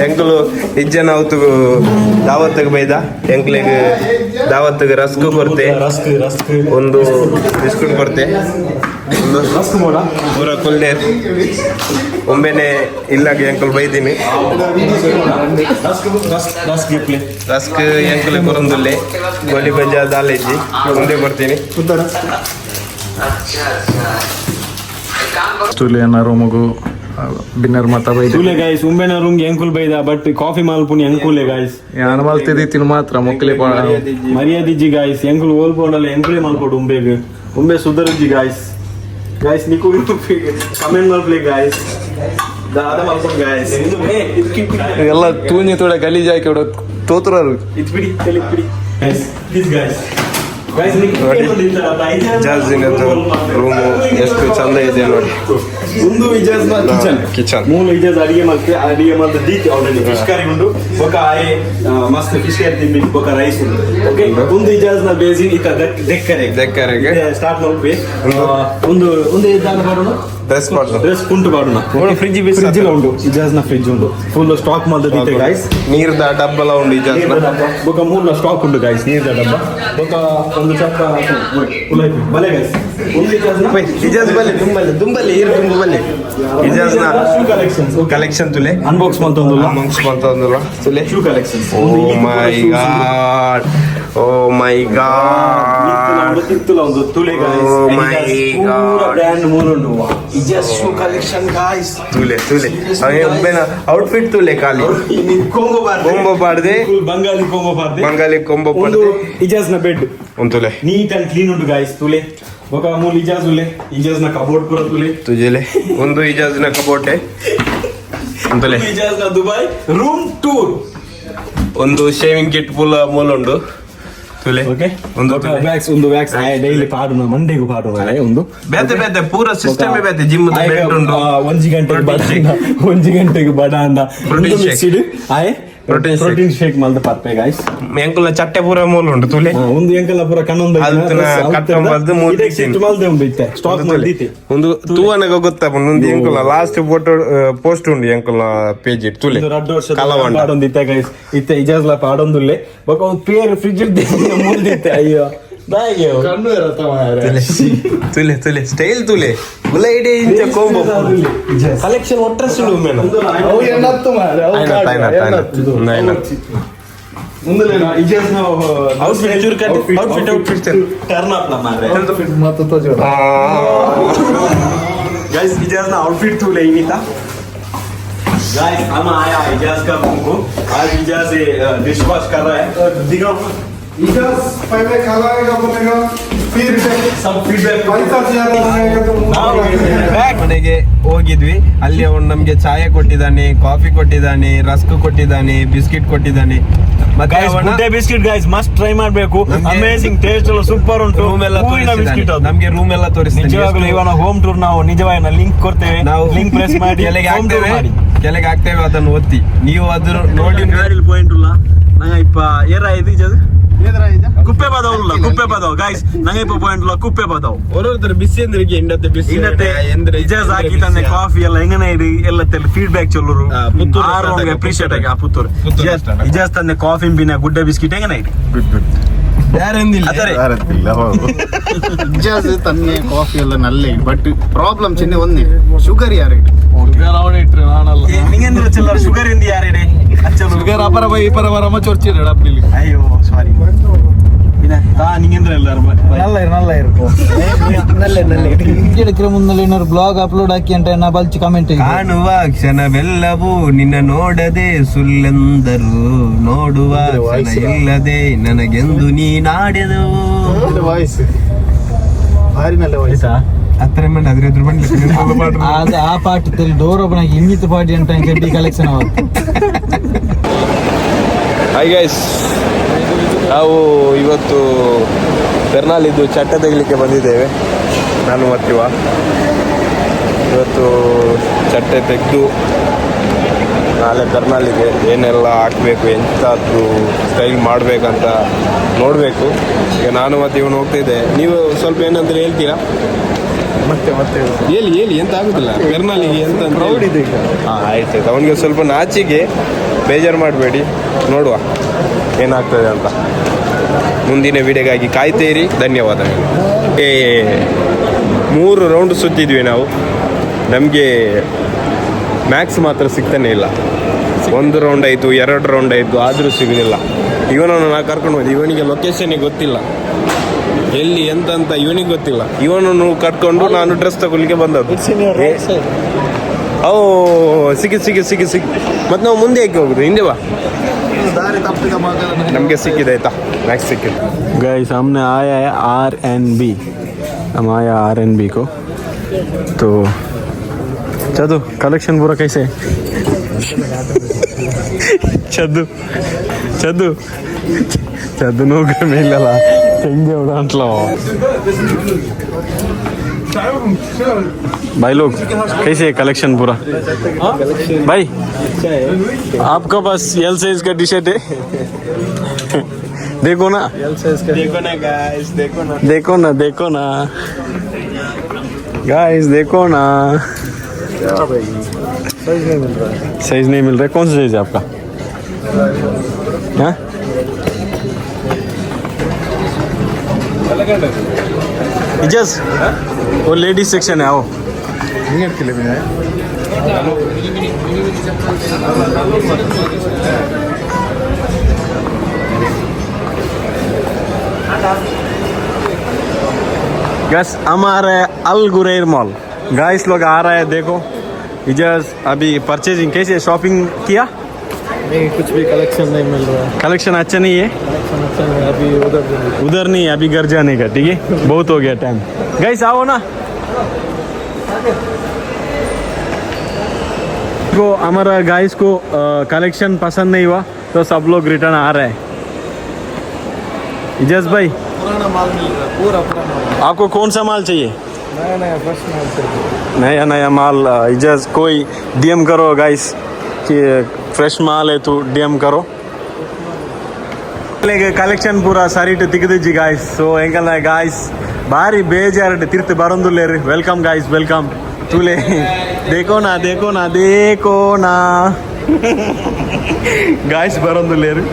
ಎಂಕುಲು ಇಜ್ಜನ ಅವತ್ತು ದಾವತ್ತಿಗೆ ಬೈದ ಎಂಕ್ಲಿಗೆ ದಾವತ್ತಿಗೆ ರಸ್ಕ್ ಕೊಡ್ತೆ ಒಂದು ಬಿಸ್ಕುಟ್ ಕೊಡ್ತೆ ಒಂದು ಪೂರ ಕುಲ್ಡೆ ಒಮ್ಮೆನೆ ಇಲ್ಲಾಗ ಎಂಕಲ್ ಬೈದೀನಿ ರಸ್ಕ್ ಎಂಕಲ್ ಕೊರಂದುಲ್ಲೆ ಗೋಲಿ ಬಜ್ಜಾ ದಾಲ್ ಇಜ್ಜಿ ಮುಂದೆ ಬರ್ತೀನಿ ರೂಮಗು ಬಿನ್ನರ್ ಮತ ಬೈದ ತುಲೆ ಗೈಸ್ ಉಂಬೆನ ರೂಮ್ ಎಂಕುಲ್ ಬೈದ ಬಟ್ ಕಾಫಿ ಮಾಲ್ಪುನಿ ಎಂಕುಲೆ ಗೈಸ್ ಯಾನ ಮಲ್ತಿದಿತ್ತಿನ ಮಾತ್ರ ಮೊಕ್ಕಲೆ ಮರ್ಯಾದಿಜ್ಜಿ ಗೈಸ್ ಎಂಕುಲ್ ಓಲ್ಪೋಂಡಲ್ಲ ಎಂಕುಲೆ ಮಲ್ಪೋಡು ಉಂಬೆಗ್ ಉಂಬೆ ಸುಧರುಜ್ಜಿ ಗೈಸ್ ಗೈಸ್ ನಿಕು ಕಮೆಂಟ್ ಮಲ್ಪ್ಲೆ ಗೈಸ್ ದಾದ ಮಲ್ಪೋಡು ಗೈಸ್ ಎಲ್ಲ ತೂಂಜಿ ತೋಡ ಗಲೀಜ್ ಹಾಕಿ ತೋತುರರು ಇತ್ ಬಿಡಿ ತಲೆ ಬಿಡಿ ಗೈಸ್ ಪ್ಲೀಸ್ ಗೈಸ್ ಇಜಾಜಿನದ್ದು ರೂಮು ಎಷ್ಟು ಚಂದ ಇದೆ ನೋಡಿ. ಒಂದು ಇಜಾಜ್ನ ಕಿಚನ್ ಮೂಲ ಇಜಾಜ್ ಅಡಿಗೆ ಮಾಡ್ತಾ ದೀತಿ ಆಲ್ರೆಡಿ ಫಿಶ್ ಕರಿ ಉಂಡು ಬೊಕ ಆಯೆ ಮಸ್ತ್ ಫಿಶ್ ಕರಿ ತಿಂಬಿ ಬೊಕ ರೈಸ್ ಉಂಡು ಓಕೆ ಒಂದು ಇಜಾಜ್ನ ಬೇಸಿನ್ ಇತ ದೆಕ್ಕರೆಗೆ ಸ್ಟಾರ್ಟ್ ಮಾಡ್ಬೇ ಒಂದು ಇಜಾಜ್ನ ಮಾಡೋಣ ಡ್ರೆಸ್ ಕುಂಟು ಮಾಡೋಣ ಫ್ರಿಜ್ ಉಂಡು ಇಜಾಜ್ನ ಫ್ರಿಜ್ ಉಂಡು ಫುಲ್ ಸ್ಟಾಕ್ ಮಾಡ್ತಾ ದೀತೆ ಗೈಸ್ ನೀರ್ದ ಡಬ್ಬಲ ಉಂಡು ಇಜಾಜ್ನ ಬೊಕ ಮೂಲ ಸ್ಟಾಕ್ ಉಂಡು ಗೈಸ್ ನೀರ್ದ ಡಬ್ಬ ಬೊಕ ಒಂದು ಚಪ್ಪ ಬಲೆ ಗೈಸ್ ಒಂದು ಇಜಾಜ್ ಬಲ್ಲೆ ದುಂಬಲ್ಲಿ ಈರು ದುಂಬು ಬಲ್ಲೆ ಇಜಾಜ್ನ ಕಲೆಕ್ಷನ್ ತುಲೆ ಅನ್ಬಾಕ್ಸ್ ಮಂತೊಂದುಲ್ಲ ತುಲೆ shoe collections oh my god oh my god ತಿತ್ತುಲ ಒಂದು ತುಲೆ guys oh my god brand ಮೂರುಂಡು ಇಜಾಜ್ ಶೂ ಕಲೆಕ್ಷನ್ ಗೈಸ್ ತುಲೆ ಅವೆ ಒಬ್ಬನ ಔಟ್ಫಿಟ್ ತುಲೆ ಖಾಲಿ ಕೊಂಬೋ ಬಾರ್ದೆ ಬಂಗಾಲಿ ಕೊಂಬೋ ಒಂದು ಇಜಾಜ್ನ ಬೆಡ್ ಒಂದು ತುಲೆ ನೀಟ್ ಅಂಡ್ ಕ್ಲೀನ್ ಉಂಟು ಗೈಸ್ ತುಲೆ ಬೊಕ ಮೂಲ ಇಜಾಜ್ ಉಲೆ ಇಜಾಜ್ನ ಕಬೋರ್ಡ್ ಪೂರ ತುಲೆ ತುಜೆಲೆ ಒಂದು ಇಜಾಜ್ನ ಕಬೋಟೆ ಅಂತಲೆ ಇಜಾಜ್ನ ದುಬೈ ರೂಮ್ ಟೂರ್ ಒಂದು ಶೇವಿಂಗ್ ಕಿಟ್ ಫುಲ್ ಮೂಲ ಉಂಡು ತುಲೆ ಓಕೆ ಒಂದು ವ್ಯಾಕ್ಸ್ ಡೈಲಿ ಪಾಡುನ ಮಂಡೆಗೂ ಪಾಡುನ ಒಂದು ಬೇತೆ ಪೂರ ಸಿಸ್ಟಮ್ ಬೇತೆ ಜಿಮ್ ಬೆಡ್ ಉಂಡು 1 ಗಂಟೆಗೆ ಬಡ ಅಂದ ಪ್ರೋಟೀನ್ ಶೇಕ್ ಮಲ್ದ ಪರ್ಪೆ ಗೈಸ್ ಎಂಕುಲ ಚಟ್ಟೆ ಪೂರ ಮೂಲ ಉಂಡು ತುಲೆ ಒಂದು ಎಂಕಲ ಪೂರ ಕಣ್ಣೊಂದು ಮಲ್ದೆ ಉಂಡು ಇತ್ತೆ ಸ್ಟಾಕ್ ಮಲ್ದಿತ್ತೆ ಒಂದು ತೂವನಗ ಗೊತ್ತ ಮುಂದೆ ಎಂಕುಲ ಲಾಸ್ಟ್ ಫೋಟೋ ಪೋಸ್ಟ್ ಉಂಡು ಎಂಕುಲ ಪೇಜ್ ಇಟ್ಟು ತುಲೆ ಕಲವಂಡ ಪಾಡೊಂದಿತ್ತೆ ಗೈಸ್ ಇತ್ತೆ ಇಜಾಜ್ಲ ಪಾಡೊಂದುಲ್ಲೆ ಬೊಕ ಒಂದು ಪೇರ್ ಫ್ರಿಡ್ಜ್ ಇದ್ದೆ ಮುಲ್ದಿತ್ತೆ ಅಯ್ಯೋ ತುಲೆ ಸ್ಟೈಲ್ ತುಲೆ ಗುಲ ಇಡೀ ಇಂಚ ಕೊಂಬೋ ಕಲೆಕ್ಷನ್ ಒಟ್ರೆ ಸುಡು ಮೇನ गाइस इजाज ना आउटफिट तू ले नहीं था गाइस हम आया इजाज का हमको आज इजाज डिश वॉश कर रहा है दिखाओ इजाज पहले खिलाएगा बोलेगा फिर सब फीडबैक ಮನೆಗೆ ಹೋಗಿದ್ವಿ ಅಲ್ಲಿ ಅವನು ನಮ್ಗೆ ಚಾಯ ಕೊಟ್ಟಿದ್ದಾನೆ, ಕಾಫಿ ಕೊಟ್ಟಿದ್ದಾನೆ, ರಸ್ಕ್ ಕೊಟ್ಟಿದ್ದಾನೆ, ಬಿಸ್ಕಿಟ್ ಕೊಟ್ಟಿದ್ದಾನೆ. ಮತ್ತೆ ಗುಡ್ಡೆ ಬಿಸ್ಕಿಟ್ ಗೈಸ್ ಮಸ್ಟ್ ಟ್ರೈ ಮಾಡಬೇಕು. ಅಮೇಜಿಂಗ್ ಟೇಸ್ಟ್ ಎಲ್ಲ ಸೂಪರ್ ಉಂಟು. ರೂಮ್ ಎಲ್ಲ ತೋರಿಸಿದ್ದಾನೆ ನಮಗೆ, ರೂಮ್ ಎಲ್ಲ ತೋರಿಸ್ತಾನೆ. ನಿಜವಾಗ್ಲೂ ಇವನ ಹೋಮ್ ಟೂರ್ ನಾವು ನಿಜವಾದ ಲಿಂಕ್ ಕೊಡ್ತೇವೆ. ನಾವು ಲಿಂಕ್ ಪ್ರೆಸ್ ಮಾಡಿ ಕೆಳಗೆ ಹಾಕ್ತೇವೆ, ಅದನ್ನು ಒತ್ತಿ ನೀವು ಅದ್ರ ನೋಡಿ. ಪಾಯಿಂಟ್ ಇಲ್ಲ ನಂಗೆ ಇಪ್ಪ ಏರ ಇದು ಇಜದು ಕುಪ್ಪೆ ಬದವಲ್ಲ, ಕುಪ್ಪೆ ಬದವ್ ಗೈಸ್ ನಂಗೆ ಇಪ್ಪ ಪಾಯಿಂಟ್ ಇಲ್ಲ, ಕುಪ್ಪೆ ಬದವ್ ಓರೋದ್ರ ಬಿಸಿ ಅಂದ್ರೆ ಇಂಡತ್ತೆ ಬಿಸಿ ಇಂಡತ್ತೆ ಇಜಾಜ್ ಹಾಕಿ ತಂದೆ ಕಾಫಿ ಎಲ್ಲ ಹೆಂಗನೆ ಇಡಿ ಎಲ್ಲ ಫೀಡ್ಬ್ಯಾಕ್ ಚೊಲ್ಲರು ಪುತ್ತೂರು ಅಪ್ರಿಶಿಯೇಟ್ ಆಗಿ ಆ ಪುತ್ತೂರು ಇಜಾಜ್ ತಂದೆ ಕಾಫಿ ಬಿನ ಗುಡ್ಡ ಬಿಸ್ಕಿಟ್ ಹೆಂಗನೆ ಇಡಿ ಇಜಾಜ್ ತನ್ನೆ ಕಾಫಿ ಎಲ್ಲ ನಲ್ಲೇ ಬಟ್ ಪ್ರಾಬ್ಲಮ್ ಚಿನ್ನ ಒಂದೇ ಶುಗರ್ ಯಾರು ಇಟ್ರೆ ನಾನಲ್ಲ ನಿಂಗೆ ಚೆಲ್ಲ ಶುಗರ್ ಇಂದ ಯಾರಿಡೆ ಶುಗರ್ ಅಪರ ಬೈ ಇಪರ ಬರಮ ಚೊರ್ಚಿರ ಡಬ್ಬಿಲಿ. ಅಯ್ಯೋ ಸಾರಿ ಮುಂದೆ ಏನಾದ್ರು ಬ್ಲಾಗ್ ಅಪ್ಲೋಡ್ ಹಾಕಿ ಅಂತ ನಾ ಬಲ್ಚಿ ಕಮೆಂಟ್ ಕಾಣುವ ಕ್ಷಣವೆಲ್ಲವೂ ನಿನ್ನ ನೋಡದೆ ಸುಳ್ಳೆಂದರು, ನೋಡುವ ಕ್ಷಣ ಇಲ್ಲದೆ ನನಗೆಂದು ನೀನಾಡಿದವು. ವಾಯ್ಸ್ ಭಾರಿನಲ್ಲ ವಾಯ್ಸ್ ಹತ್ರ ಮಂದಿ ಅದ್ರ ಎದುರು ಬಂದ ಅದು ಆ ಪಾಠದಲ್ಲಿ ಡೋರ್ ಓಪನ್ ಆಗಿ ಇನ್ನಿತ್ತು ಪಾರ್ಟಿ ಅಂತ ಜಡ್ಡಿ ಕಲೆಕ್ಷನ್ ಆಗುತ್ತೆ. ಹಾಯ್ ಗೈಸ್, ನಾವು ಇವತ್ತು ಬೆರ್ನಾಲಿದ್ದು ಚಟ್ಟೆ ತೆಗಿಲಿಕ್ಕೆ ಬಂದಿದ್ದೇವೆ. ನಾನು ಮತ್ತಿವ ಇವತ್ತು ಚಟ್ಟೆ ತೆಗೆದು ನಾಳೆ ಬೆರ್ನಾಲಿಗೆ ಏನೆಲ್ಲ ಹಾಕಬೇಕು, ಎಂತಾದರೂ ಸ್ಟೈಲ್ ಮಾಡಬೇಕಂತ ನೋಡಬೇಕು. ಈಗ ನಾನು ಮತ್ತು ಇವನು ಹೋಗ್ತಿದ್ದೆ. ನೀವು ಸ್ವಲ್ಪ ಏನಂದ್ರೆ ಹೇಳ್ತೀರಾ? ಮತ್ತೆ ಹೇಳಿ ಎಂತ ಆಗುದಿಲ್ಲ ಬೆರ್ನಾಲಿಗೆ ಎಂತ ಪ್ರೌಡ್ ಇದೆ. ಆಯ್ತು. ಅವನಿಗೆ ಸ್ವಲ್ಪ ನಾಚಿಗೆ ಬೇಜಾರು ಮಾಡಬೇಡಿ, ನೋಡುವ ಏನಾಗ್ತದೆ ಅಂತ. ಮುಂದಿನ ವಿಡಿಯೋಗಾಗಿ ಕಾಯ್ತೀರಿ. ಧನ್ಯವಾದಗಳು. 3 ರೌಂಡ್ ಸುತ್ತಿದ್ವಿ ನಾವು, ನಮಗೆ ಮ್ಯಾಕ್ಸ್ ಮಾತ್ರ ಸಿಗ್ತಾನೆ ಇಲ್ಲ. 1 ರೌಂಡ್ ಆಯಿತು, 2 ರೌಂಡ್ ಆಯಿತು, ಆದರೂ ಸಿಗಲಿಲ್ಲ. ಇವನನ್ನು ನಾ ಕರ್ಕೊಂಡು ಹೋದೆ. ಇವನಿಗೆ ಲೊಕೇಶನ್ನಿಗೆ ಗೊತ್ತಿಲ್ಲ, ಎಲ್ಲಿ ಎಂತ ಅಂತ ಇವನಿಗೆ ಗೊತ್ತಿಲ್ಲ. ಇವನನ್ನು ಕರ್ಕೊಂಡು ನಾನು ಡ್ರೆಸ್ ತಗೊಳ್ಳಿಕ್ಕೆ ಬಂದದ್ದು. ಓ ಸಿಕ್ಕಿ ಮತ್ತೆ ನಾವು ಮುಂದೆ ಯಾಕೆ ಹೋಗುದು, ಹಿಂದೆ ಬಾ. ನಮಗೆ ಸಿಕ್ಕಿದೆ ಆಯ್ತಾ, ಮ್ಯಾಕ್ಸ್ सिक्कित गाइस. हमने आया है RNB, हम आया RNB को. तो चलो कलेक्शन पूरा कैसे है? चदू नौकर मिलला चंगे उड़ांटलो. भाई लोग कैसे है कलेक्शन पूरा? भाई आपका पास एल साइज का टी शर्ट है? देखो ना गाइस, देखो ना गाइस, देखो ना. साइज नहीं मिल रहा है. कौन सा साइज है आपका? हाँ इजाज, वो लेडीज सेक्शन है, आओ. गैस हम आ रहे हैं अल गुरैर मॉल. गाइस लोग आ रहे हैं, देखो. इजाज अभी परचेजिंग कैसे, शॉपिंग किया? नहीं, कुछ भी कलेक्शन नहीं मिल रहा है. कलेक्शन अच्छा नहीं है. अभी उधर नहीं, अभी घर जाने का. ठीक है, बहुत हो गया टाइम. गाइस आओ ना. को हमारा गाइस को कलेक्शन पसंद नहीं हुआ तो सब लोग रिटर्न आ रहे हैं. इजाज भाई पुराना माल मिल रहा है, पूरा पुराना माल. आपको कौन सा माल चाहिए? नया फ्रेश माल चाहिए. नया माल. इजाज कोई DM करो गाइस कि फ्रेश माल है तो DM करो. ಕಲೆಕ್ಷನ್ ಪೂರ ಸರಿಟ್ ತೆಗೆದಿಜ್ಜಿ ಗಾಯ್ಸ್. ಸೊ ಹೆಂಗಲ್ಲ ಗಾಯ್ಸ್, ಭಾರಿ ಬೇಜಾರು ತಿರ್ತಿ ಬರೋದಿಲ್ಲ ರೀ. ವೆಲ್ಕಮ್ ಗಾಯ್ಸ್, ವೆಲ್ಕಮ್ ತುಲೆ. ದೇಕೋನಾ ಗಾಯ್ಸ್ ಬರೋದಿಲ್ಲ ರೀ.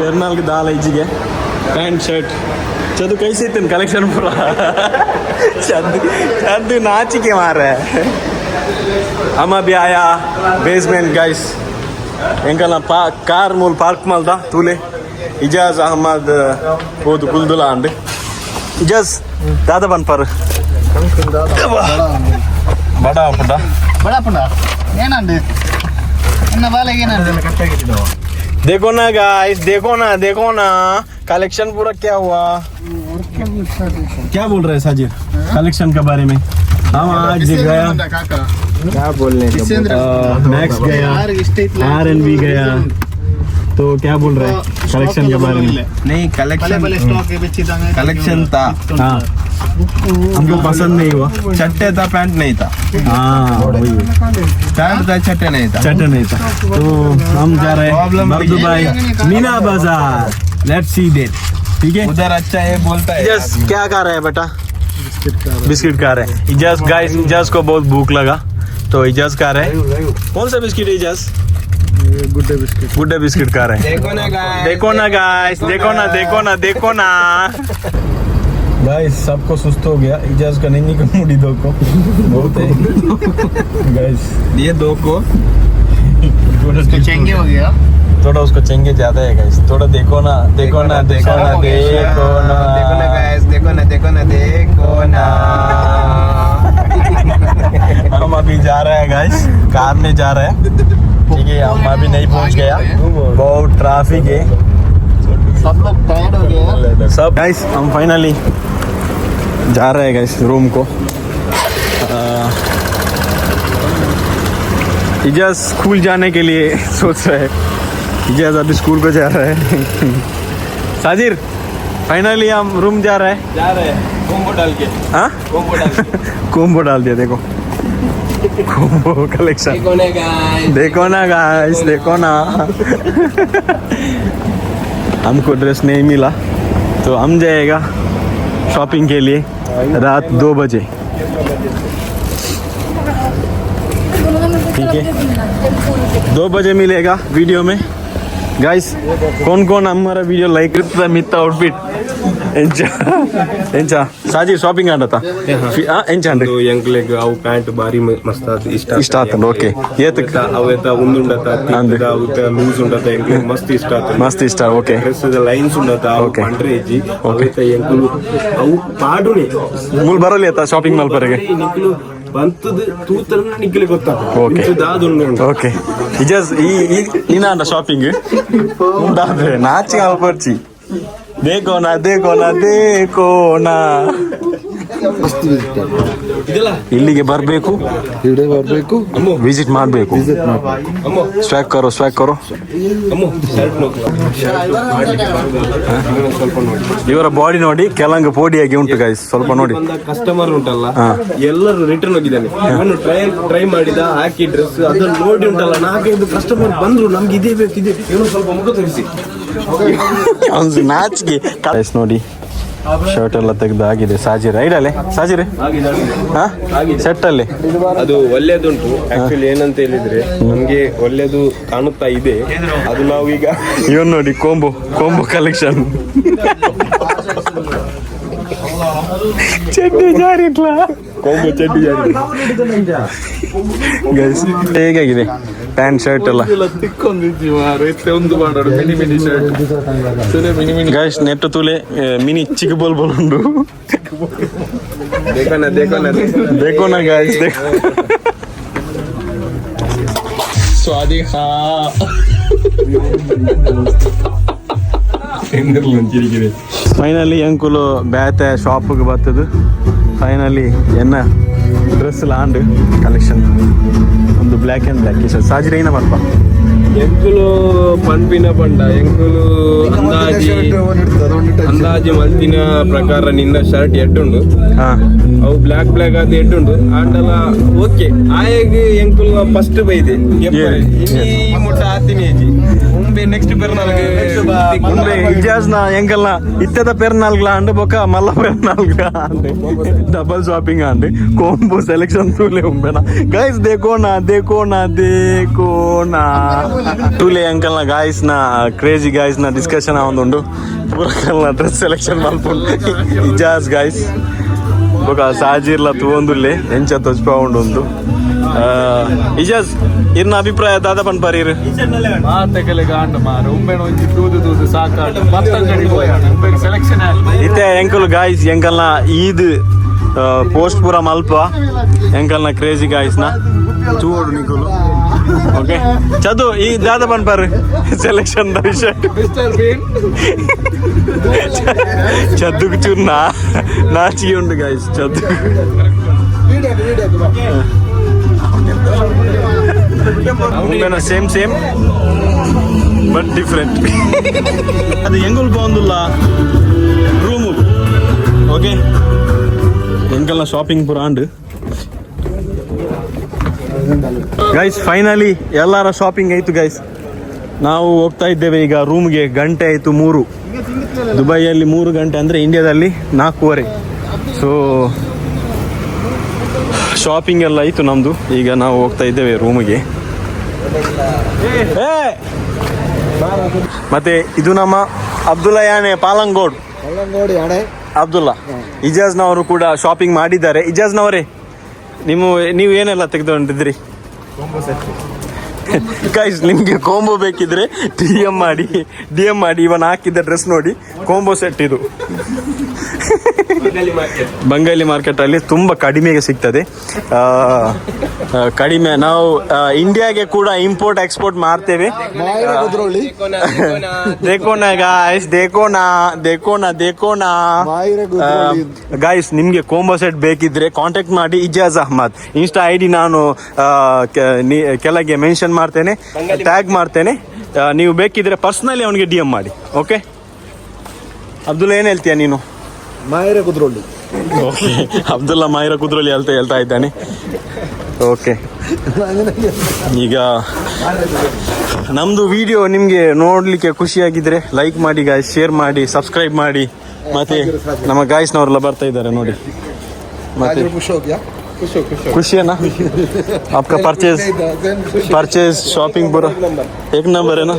ಎರ್ನಾಲ್ಗೆ ದಾಲ್ ಐಜಿಗೆ ಪ್ಯಾಂಟ್ ಶರ್ಟ್. ಚದು ಕೈಸಿ ಇತ್ತು ಕಲೆಕ್ಷನ್ ಪೂರ. ಚದ್ದು ನಾಚಿಕೆ ಮಾರೆ. हम अभी आया बेसमेंट गाइस. ಎಂಕಲ್ನ ಕಾರ್ ಮೂಲ ಪಾರ್ಕ್ ಮಲ್ದ ತೂಲೆ. ಇಜಾಜ್ ಅಹಮದ್ ಓದು ಕುಲ್ದುಲಾ ಅಂಡ್ ಇಜಾಜ್ ದಾದ ಬನ್ ಪರ್ ಬಡ ಪುಡ ಏನಂದೆ ಇನ್ನ ಬಾಲೆಗೆ ಏನಂದೆ. देखो ना गाइस, देखो ना कलेक्शन पूरा क्या हुआ. क्या बोल रहे हैं साजिद कलेक्शन के बारे में? हम आज गया, क्या बोलने का, मैक्स गया, RNB गया. तो क्या बोल रहे हैं कलेक्शन के बारे में? नहीं, कलेक्शन था. हाँ, हमको पसंद नहीं हुआ. चट्टे था, पैंट नहीं था. हाँ वही, पैंट था, चट्टे नहीं था. तो हम जा रहे हैं दुबई मीना बाजार. Let's see that. ठीक है, उधर अच्छा है बोलता है. इजाज क्या खा रहे हैं बेटा? बिस्किट खा रहे हैं. इजाज गाइस, इजाज को बहुत भूख लगा तो इजाज खा रहे हैं. कौन सा बिस्किट है इजाज? गुड्डे बिस्किट खा रहे हैं. देखो ना गाइस, देखो ना गाइस. सबको सुस्त हो गया. इजाज का नहीं का मूडी दो को बहुत है गाइस. ये दो को चेंगे हो गया. थोड़ा उसको चेंगे ज्यादा है गाइस. थोड़ा देखो ना हम अभी जा रहे हैं गाइस, कार में जा रहे हैं. ठीक है, हम अभी नहीं पहुंच गया, बहुत ट्रैफिक है. सब लोग टायर्ड हो गए. सब गाइस हम फाइनली जा रहे हैं गाइस रूम को. इजाज स्कूल जाने के लिए सोच रहे हैं. इजाज अभी स्कूल को जा रहा है. साजिर फाइनली हम रूम जा रहे हैं. कोम्बो डाल के. हाँ, कोम्बो डाल दिया. देखो कोम्बो कलेक्शन. देखो ना गाइस. हमको ड्रेस नहीं मिला तो हम जाएगा शॉपिंग के लिए रात 2 बजे. ठीक है 2 बजे मिलेगा वीडियो में गाइस कौन कौन हमारा वीडियो लाइक करता है मिथ आउटफिट ಎಂಚ ಸಾಜಿ ಶಾಪಿಂಗ್ ಆಡತ್ತ ಎಂಚ ಅಂಡ್ರಿ ಎಂಕ್ಲೆಗ್ ಅವು ಪ್ಯಾಂಟ್ ಬಾರಿ ಮಸ್ತ್ ಇಷ್ಟ ಆತಂಡ ಓಕೆ ಏತಕ್ ಅವೆತ್ತ ಉಂದುಂಡತ ಅವುತ್ತ ಲೂಸ್ ಉಂಡತ ಎಂಕ್ಲೆಗ್ ಮಸ್ತ್ ಇಷ್ಟ ಆತ ಮಸ್ತ್ ಇಷ್ಟ ಓಕೆ ಡ್ರೆಸ್ ಲೈನ್ಸ್ ಉಂಡತ ಅವು ಪಂಡ್ರೆ ಇಜ್ಜಿ ಅವೆತ್ತ ಎಂಕ್ಲು ಅವು ಪಾಡುನೆ ಮೂಲ್ ಬರಲಿ ಆತ ಶಾಪಿಂಗ್ ಮಲ್ಪರೆಗೆ ನಿಕ್ಲು ಬಂತದ ತೂತರ ನಿಕ್ಲಿ ಗೊತ್ತಾಗ್ತದೆ ಓಕೆ ಓಕೆ ಇಜಸ್ ಈ ನೀನಾಂಡ ಶಾಪಿಂಗ್ ಉಂಡಾದ್ರೆ ನಾಚಿ ಅಲ್ಪರ್ಚಿ देखो ना ಇಲ್ಲಿಗೆ ಬರಬೇಕು ವಿಸಿಟ್ ಮಾಡಬೇಕು ಸ್ವ್ಯಾಗ್ ಕರೋ ಇವರ ಬಾಡಿ ನೋಡಿ ಕೆಲಂಗ ಪೋಡಿಯಾಗಿ ಉಂಟು ಗೈಸ್ ಸ್ವಲ್ಪ ನೋಡಿ ಕಸ್ಟಮರ್ ಉಂಟಲ್ಲ ಎಲ್ಲರೂ ರಿಟರ್ನ್ ಹೋಗಿದ್ದಾನೆ ಅವನು ಟ್ರೈ ಮಾಡಿದ ಹಾಕಿ ಡ್ರೆಸ್ ಅದನ್ನು ನೋಡಿ ಉಂಟಲ್ಲ 4-5 ಕಸ್ಟಮರ್ ಬಂದ್ರು ನಮ್ಗೆ ಇದೇ ಬೇಕು ಇದೆ ಇವನು ಸ್ವಲ್ಪ ಮುಖ ತೋರಿಸಿ ನಾಚಿಗೆ ನೋಡಿ ಶರ್ಟ್ ಎಲ್ಲ ತೆಗೆದು ಆಗಿದೆ ಸಾಜಿರೆ ಐಡಲ್ಲೇ ಸಾಜಿರೆ ಸೆಟ್ ಅಲ್ಲಿ ಅದು ಒಳ್ಳೇದುಂಟು ಆಕ್ಚುಲಿ ಏನಂತ ಹೇಳಿದ್ರೆ ನಮ್ಗೆ ಒಳ್ಳೇದು ಕಾಣುತ್ತಾ ಇದೆ ಅದು ನಾವು ಈಗ ಇವನ್ ನೋಡಿ ಕೊಂಬು ಕಲೆಕ್ಷನ್ ಚಡ್ಡಿ ಜಾರಿ ಕೊಂಬು ಚಡ್ಡಿ ಜಾರಿ ಗೈಸ್ ಹೇಗಾಗಿದೆ ಪ್ಯಾಂಟ್ ಶರ್ಟ್ ಎಲ್ಲ ಗೈಸ್ ನೆಟ್ಟು ತುಲೆ ಮಿನಿ ಚಿಕ್ಕ ಬೋಲ್ ಉಂಡು ದೇಕೋನ ಗೈಸ್ ಸ್ವಾದಿ ಫೈನಲಿ ಅಂಕುಲು ಬ್ಯಾತೆ ಶಾಪ್ಗೆ ಬರ್ತದು ಫೈನಲಿ ಎನ್ನ ಡ್ರೆಸ್ ಲಾಂಡ್ ಕಲೆಕ್ಷನ್ ಒಂದು ಬ್ಲ್ಯಾಕ್ ಆ್ಯಂಡ್ ಬ್ಲ್ಯಾಕ್ ಶರ್ಟ್ ಸಾಜಿರ ಏನ ಮಲ್ಪ ಎಂಕುಲು ಪಂಪಿನ ಪಂಡ ಎಂಕುಲು ಅಂದಾಜಿ ಮಲ್ತಿನ ಪ್ರಕಾರ ನಿನ್ನ ಶರ್ಟ್ ಎಡ್ಡುಂಡು ಅವು ಬ್ಲ್ಯಾಕ್ ಅದು ಎಡ್ಡುಂಡು ಆಂಡಲ ಓಕೆ ಆಯಗೆ ಎಂಕುಲು ಫಸ್ಟ್ ಬೈದೆ ಮುಟ್ಟ ಆತಿನಿ ಮುಂಬೆ ನೆಕ್ಸ್ಟ್ ಪೆರ್ನಾಲ್ಗೆ ಮುಂಬೆ ಇಜಾಜ್ನ ಎಂಕಲ್ನ ಇತ್ತದ ಪೆರ್ನಾಲ್ಗ್ಲ ಅಂಡ್ ಬೊಕ ಮಲ್ಲ ಪೆರ್ನಾಲ್ಗ ಅಂಡ್ double shopping and combo selection ತೂಲೆ ಉಂಬೆನ ಗೈಸ್ ದೇಕೋನಾ ಟೂಲೆ ಅಂಕಲ್ನ ಗಾಯ್ಸ್ನ ಕ್ರೇಜಿ ಗಾಯ್ಸ್ನ ಡಿಸ್ಕಷನ್ ಆವೊಂದುಂಡು ಪೂರಕಲ್ನ ಡ್ರೆಸ್ ಸೆಲೆಕ್ಷನ್ ಮಲ್ಪುಂಡು ಇಜಾಜ್ ಗಾಯ್ಸ್ ಬೊಕ ಸಾಜಿರ್ಲ ತೂವೊಂದುಲ್ಲೆ ಎಂಚ ತೊಜ್ಪ ಉಂಡು ಇಜಾಜ್ ಇರ್ನ ಅಭಿಪ್ರಾಯ ದಾದ ಪನ್ಪಾರೀರ್ ಇತ್ತೆ ಎಂಕಲ್ ಗಾಯ್ಸ್ ಎಂಕಲ್ನ ಈದ್ ಪೋಸ್ಟ್ ಪೂರ ಮಲ್ಪ ಎಂಕಲ್ನ ಕ್ರೇಜಿ ಗಾಯ್ಸ್ನ ತೂವೋಡು ನಿಕುಲು ಓಕೆ ಚದು ಈ ದಾದ ಪನ್ಪಾರ್ ಸೆಲೆಕ್ಷನ್ ವಿಷಯ ಚದ್ದುಗ್ ಚೂರ್ ನಾಚಿಗೆ ಉಂಟು ಗಾಯ್ಸ್ ಚದ್ದು ಸೇಮ್ ಬಟ್ ಡಿಫ್ರೆಂಟ್ ಅದು ಎಂಗಲ್ ಬಾಂದುಲ್ಲ ರೂಮು ಓಕೆ ಎಂಗಲ್ನ ಶಾಪಿಂಗ್ ಪೂರ ಅಂಡ್ ಗೈಸ್ ಫೈನಲಿ ಎಲ್ಲರ ಶಾಪಿಂಗ್ ಆಯ್ತು ಗೈಸ್ ನಾವು ಹೋಗ್ತಾ ಇದ್ದೇವೆ ಈಗ ರೂಮ್ಗೆ ಗಂಟೆ ಆಯಿತು 3 ದುಬೈಯಲ್ಲಿ 3 ಗಂಟೆ ಅಂದರೆ ಇಂಡಿಯಾದಲ್ಲಿ 4:15 ಸೊ ಶಾಪಿಂಗ್ ಎಲ್ಲ ಆಯಿತು ನಮ್ಮದು ಈಗ ನಾವು ಹೋಗ್ತಾ ಇದ್ದೇವೆ ರೂಮಿಗೆ ಮತ್ತೆ ಇದು ನಮ್ಮ ಅಬ್ದುಲ್ಲಾ ಯಾನೆ ಪಾಲಂಗೋಡ್ ಅಬ್ದುಲ್ಲಾ ಇಜಾಜ್ನವರು ಕೂಡ ಶಾಪಿಂಗ್ ಮಾಡಿದ್ದಾರೆ ಇಜಾಜ್ನವರೇ ನೀವು ಏನೆಲ್ಲ ತೆಗೆದುಕೊಂಡಿದ್ರಿ ಗೈಸ್ ನಿಮಗೆ ಕೋಂಬೋ ಬೇಕಿದ್ರೆ ಡಿ ಎಂ ಮಾಡಿ ಇವನ್ ಹಾಕಿದ್ದ ಡ್ರೆಸ್ ನೋಡಿ ಕೋಂಬೋ ಸೆಟ್ ಇದು ಬಂಗಾಲಿ ಮಾರ್ಕೆಟ್ ಅಲ್ಲಿ ತುಂಬಾ ಕಡಿಮೆಗೆ ಸಿಗ್ತದೆ ಕಡಿಮೆ ನಾವು ಇಂಡಿಯಾಗೆ ಕೂಡ ಇಂಪೋರ್ಟ್ ಎಕ್ಸ್ಪೋರ್ಟ್ ಮಾಡ್ತೇವೆ ದೇಕೋನಾ ಗೈಸ್ ನಿಮ್ಗೆ ಕೋಂಬೋ ಸೆಟ್ ಬೇಕಿದ್ರೆ ಕಾಂಟ್ಯಾಕ್ಟ್ ಮಾಡಿ ಇಜಾಜ್ ಅಹ್ಮದ್ ಇನ್ಸ್ಟಾ ಐಡಿ ನಾನು ಕೆಳಗೆ ಮೆನ್ಷನ್ ಮಾಡ್ತೇನೆ ಟ್ಯಾಗ್ ಮಾಡ್ತೇನೆ ನೀವು ಬೇಕಿದ್ರೆ ಪರ್ಸನಲಿ ಅವನಿಗೆ ಡಿ ಎಂ ಮಾಡಿ ಓಕೆ ಅಬ್ದುಲ್ಲಾ ಏನ್ ಹೇಳ್ತೀಯ ನೀನು ಮಾಹಿರ ಕುದ್ರೋಳಿ ಓಕೆ ಅಬ್ದುಲ್ಲಾ ಮಾಹಿರ ಕುದ್ರೋಳಿ ಹೇಳ್ತಾ ಇದ್ದಾನೆ ಓಕೆ ಈಗ ನಮ್ದು ವಿಡಿಯೋ ನಿಮ್ಗೆ ನೋಡ್ಲಿಕ್ಕೆ ಖುಷಿಯಾಗಿದ್ರೆ ಲೈಕ್ ಮಾಡಿ ಗಾಯ್ಸ್ ಶೇರ್ ಮಾಡಿ ಸಬ್ಸ್ಕ್ರೈಬ್ ಮಾಡಿ ಮತ್ತೆ ನಮ್ಮ ಗಾಯ್ಸ್ನವರೆಲ್ಲ ಬರ್ತಾ ಇದ್ದಾರೆ ನೋಡಿ ಮತ್ತೆ खुशी है ना आपका परचेज शॉपिंग पूरा एक नंबर है ना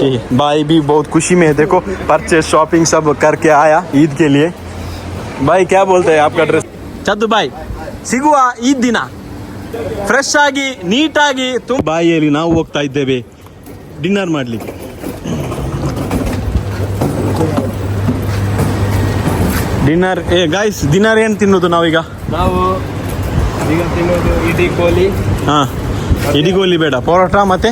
ठीक है। भाई भी बहुत खुशी में है, देखो परचेज शॉपिंग सब करके आया ईद के लिए। भाई क्या बोलते हैं आपका ड्रेस ಚದ್ದು ಬಾಯ್ ಸಿಗುವ ಈ ದಿನ ಫ್ರೆಶ್ ಆಗಿ ನೀಟಾಗಿ ಬಾಯಿಯಲ್ಲಿ ನಾವು ಹೋಗ್ತಾ ಇದ್ದೇವೆ ಡಿನ್ನರ್ ಮಾಡ್ಲಿಕ್ಕೆ. ಡಿನ್ನರ್ ಗೈಸ್ ಡಿನ್ನರ್ ಏನು ತಿನ್ನೋದು ನಾವೀಗ? ನಾವು ಈಗ ತಿನ್ನೋದು ಇಡೀ ಕೋಳಿ. ಹಾ ಇಡೀ ಗೋಲಿ ಬೇಡ, ಪರೋಟ ಮತ್ತೆ